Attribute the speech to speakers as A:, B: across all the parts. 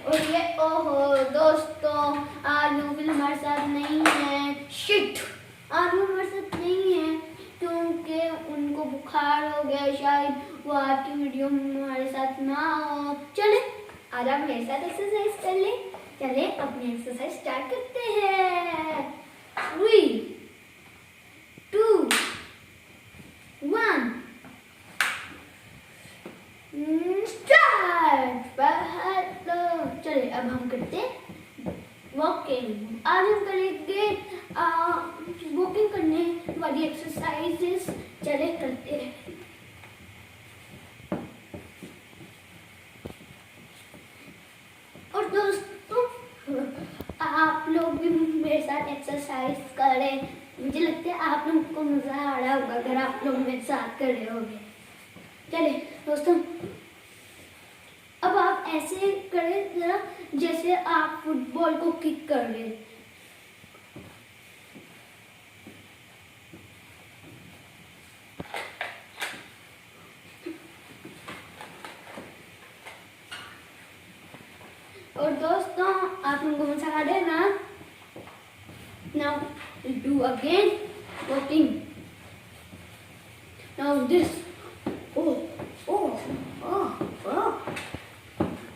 A: और ये ओहो दोस्तों, आज नोबिल हमारे साथ नहीं है। शिट, आज वो हमारे साथ नहीं है क्योंकि उनको बुखार हो गया, शायद वो आज की वीडियो में हमारे साथ ना हो। चले आज आप मेरे साथ एक्सरसाइज कर ले। चले अपनी एक्सरसाइज स्टार्ट करते हैं। 3 2 1 स्टार्ट। चलिए अब हम करते हैं वॉकिंग। आज हम करेंगे वॉकिंग करने वाली एक्सरसाइजेस। चले करते हैं। और दोस्तों आप लोग भी मेरे साथ एक्सरसाइज करें। मुझे लगता है आप लोगों को मजा आ रहा होगा अगर आप लोग मेरे साथ कर रहे होंगे। चले दोस्तों, अब आप ऐसे करें जरा जैसे आप फुटबॉल को किक कर रहे हैं। और दोस्तों आप लोगों को मजा आ रहा है ना। Now do again walking. Now this.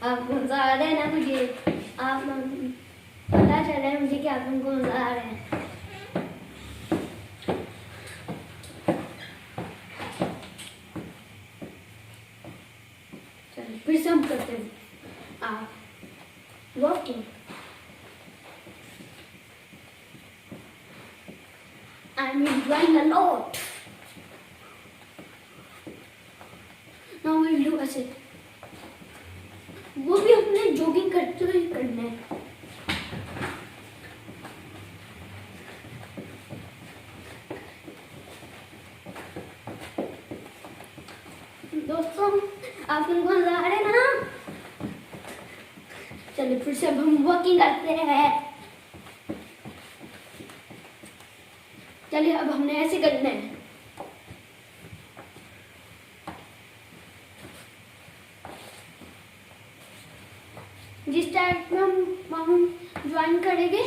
A: आपको मजा आ रहा है ना। मुझे आप लोग पता चल रहा है मुझे कि आप लोगों को मजा आ रहा है। चलिए फिर से हम करते हैं आप walking. I'm enjoying a lot. Now we'll do ऐसे। वो भी हमने जॉगिंग करते हुए करना है। दोस्तों आप लोगों को मजा आ रहा है ना। चलिए फिर से अब हम वॉकिंग करते हैं। चलिए अब हमने ऐसे करना है। जिस टाइप में हम ज्वाइन करेंगे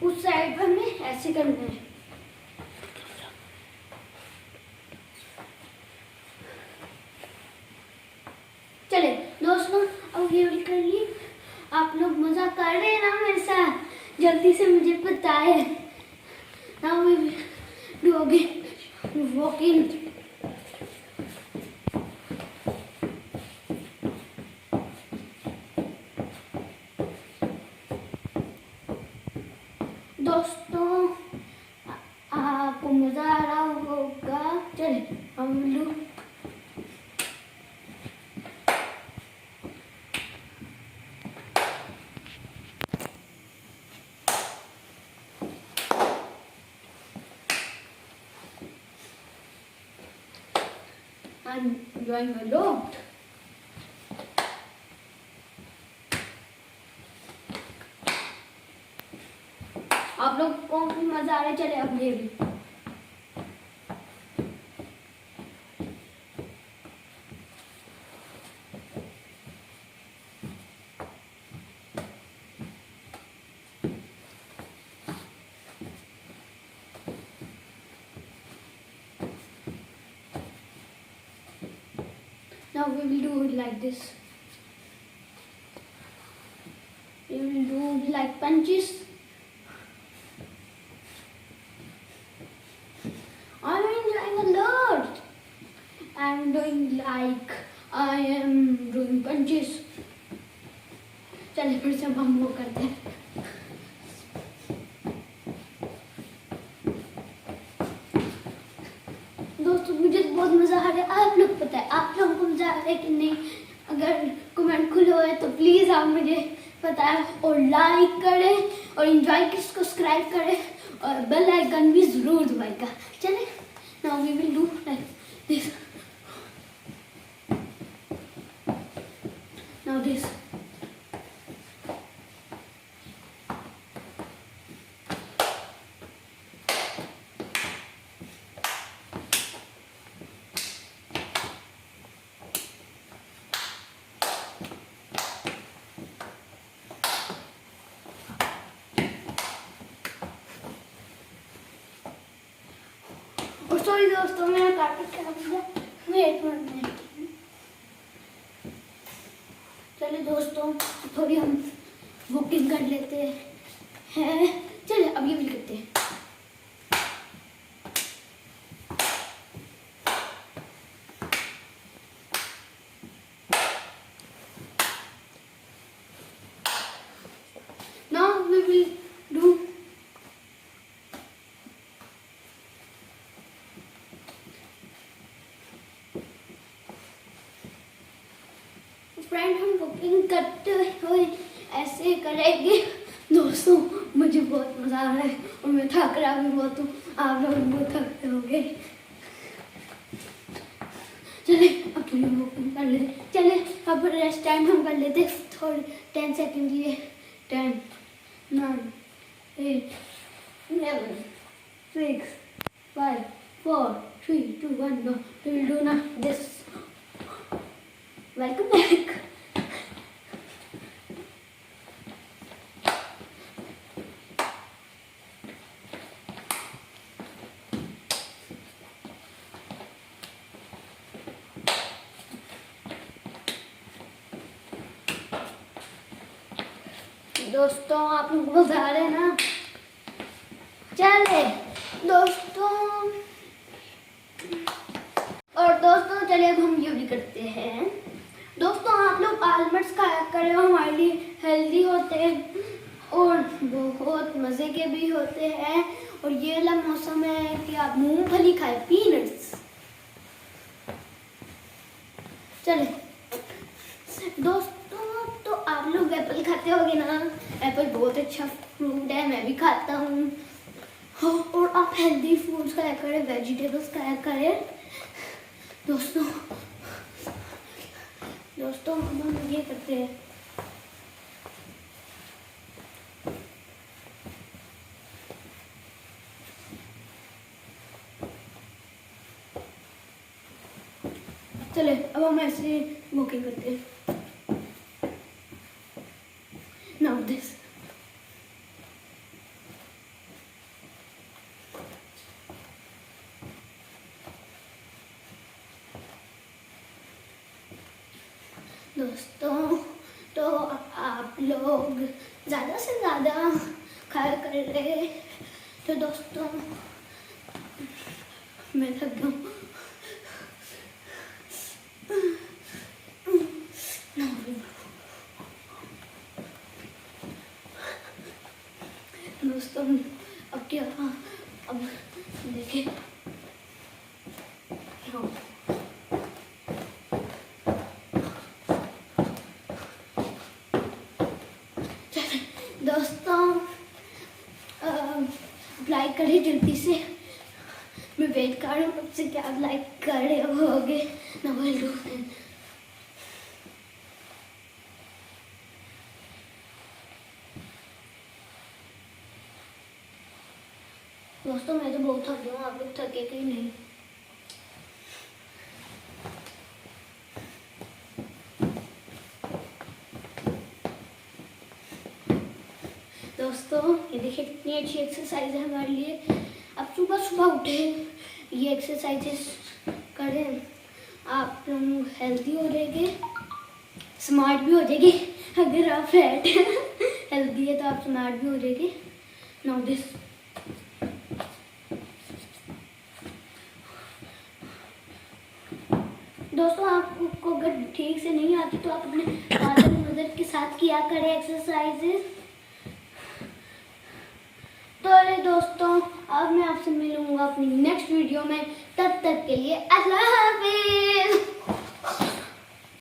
A: उस साइड पर हमें ऐसे करना है। चले दोस्तों अब ये कर लिए। आप लोग मजा कर रहे हैं ना मेरे साथ। जल्दी से मुझे बताए। Now we do again walking. दोस्तों आपको मजा आ रहा होगा। चले हम लोग I'm enjoying a lot. आप लोग को भी मजा आ रहा है। चले अब ये भी। Now we will do it like this. We will do like punches. I'm enjoying a lot. I'm doing like I am doing punches. चलिए फिर से हम वो करते हैं। दोस्तों मुझे बहुत मजा आ रहा है। आप लोग पता है आप लोगों को मजा आ रहा है कि नहीं। अगर कमेंट खुले हुए तो प्लीज आप मुझे बताएं और लाइक करें और एंजॉय को सब्सक्राइब करें और बेल आइकन भी जरूर दबाएगा। चले now we will do like this. Now this. Sorry दोस्तों, मेरा कार्पेट खराब हो गया। Wait minute. चलिए दोस्तों, थोड़ी हम बुकिंग कर लेते हैं। चलिए अब ये भी करते हैं। Now we will do friend, हम बुकिंग करते हुए ऐसे करेंगे। दोस्तों मुझे बहुत मजा आ रहा है और मैं थक रहा भी बहुत हूँ, आप लोग बहुत थकते होंगे। चले अब थोड़ी बुकिंग कर लेते। चले अब रेस्ट टाइम हम कर लेते थोड़ी 10 सेकेंड लिए। 10 9 8 11 6 5 4 3 2 1 go. We will do now this. Welcome back. दोस्तों आप लोग बता रहे हैं ना। चले दोस्तों, और दोस्तों चलिए अब हम ये भी करते हैं। दोस्तों आप लोग आलमंड्स खाया करें, हमारे लिए हेल्दी होते हैं और बहुत मज़े के भी होते हैं। और ये वाला मौसम है कि आप मूंगफली खाएं, पीनट्स। चले दोस्तों, तो आप लोग एप्पल खाते होगे ना। एप्पल बहुत अच्छा फ्रूट है, मैं भी खाता हूँ। और आप हेल्दी फूड्स खाया करें, वेजिटेबल्स खाया करें। दोस्तों हम ये करते हैं। चले अब हम ऐसे बुकिंग करते हैं। Now this. दोस्तों तो आप लोग ज़्यादा से ज़्यादा खाया कर रहे। तो दोस्तों मैं थक गया हूँ। दोस्तों अब क्या, अब देखिए दोस्तों लाइक करिए जल्दी से। मैं वेट कर रहा हूँ कब से कि आप लाइक कर रहे होगे ना। बोल दो दोस्तों, मैं तो बहुत थक गया हूँ, आप लोग थके कि नहीं। दोस्तों ये देखिए कितनी अच्छी एक्सरसाइज है हमारे लिए। अब सुबह सुबह उठे ये एक्सरसाइजेस करें, आप लोग हेल्दी हो जाएंगे, स्मार्ट भी हो जाएगी। अगर आप फैट हेल्दी है तो आप स्मार्ट भी हो जाएंगे। Now this. दोस्तों आपको अगर ठीक से नहीं आती तो आप अपने फादर मदर के साथ किया करें एक्सरसाइजेस। तो दोस्तों अब मैं आपसे मिलूंगा अपनी नेक्स्ट वीडियो में। तब तक के लिए अल्लाह हाफिज।